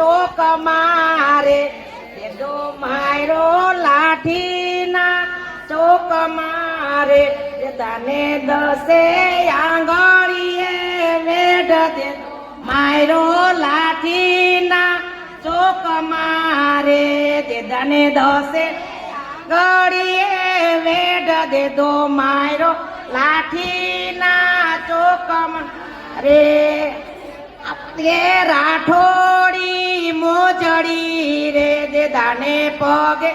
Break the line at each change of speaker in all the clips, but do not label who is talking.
ચોક મારે દેદો માયરો લાઠી ના ચોક મારે દાને દસે આંગળીએ વેઢ દેદો માયરો લાઠી ના ચોક મારે દાને દસે ગળીએ વેઢ દેદો માયરો લાઠી ના ચોક મારે તે રાઠોડી મોજડી રે દે દાને પગે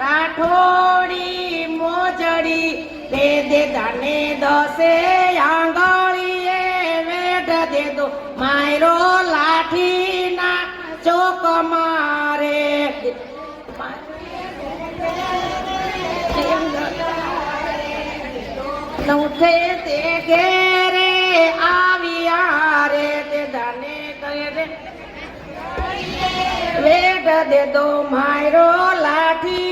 રાઠોડી મોજડી રે દે દાને દસે આંગળીએ વેઢ દે દો માયરો લાઠી ના ચોક મારે નૌઠે તે ઘેરે આવ્યા રે તે દાને વેઢ દે દો માયરો લાઠી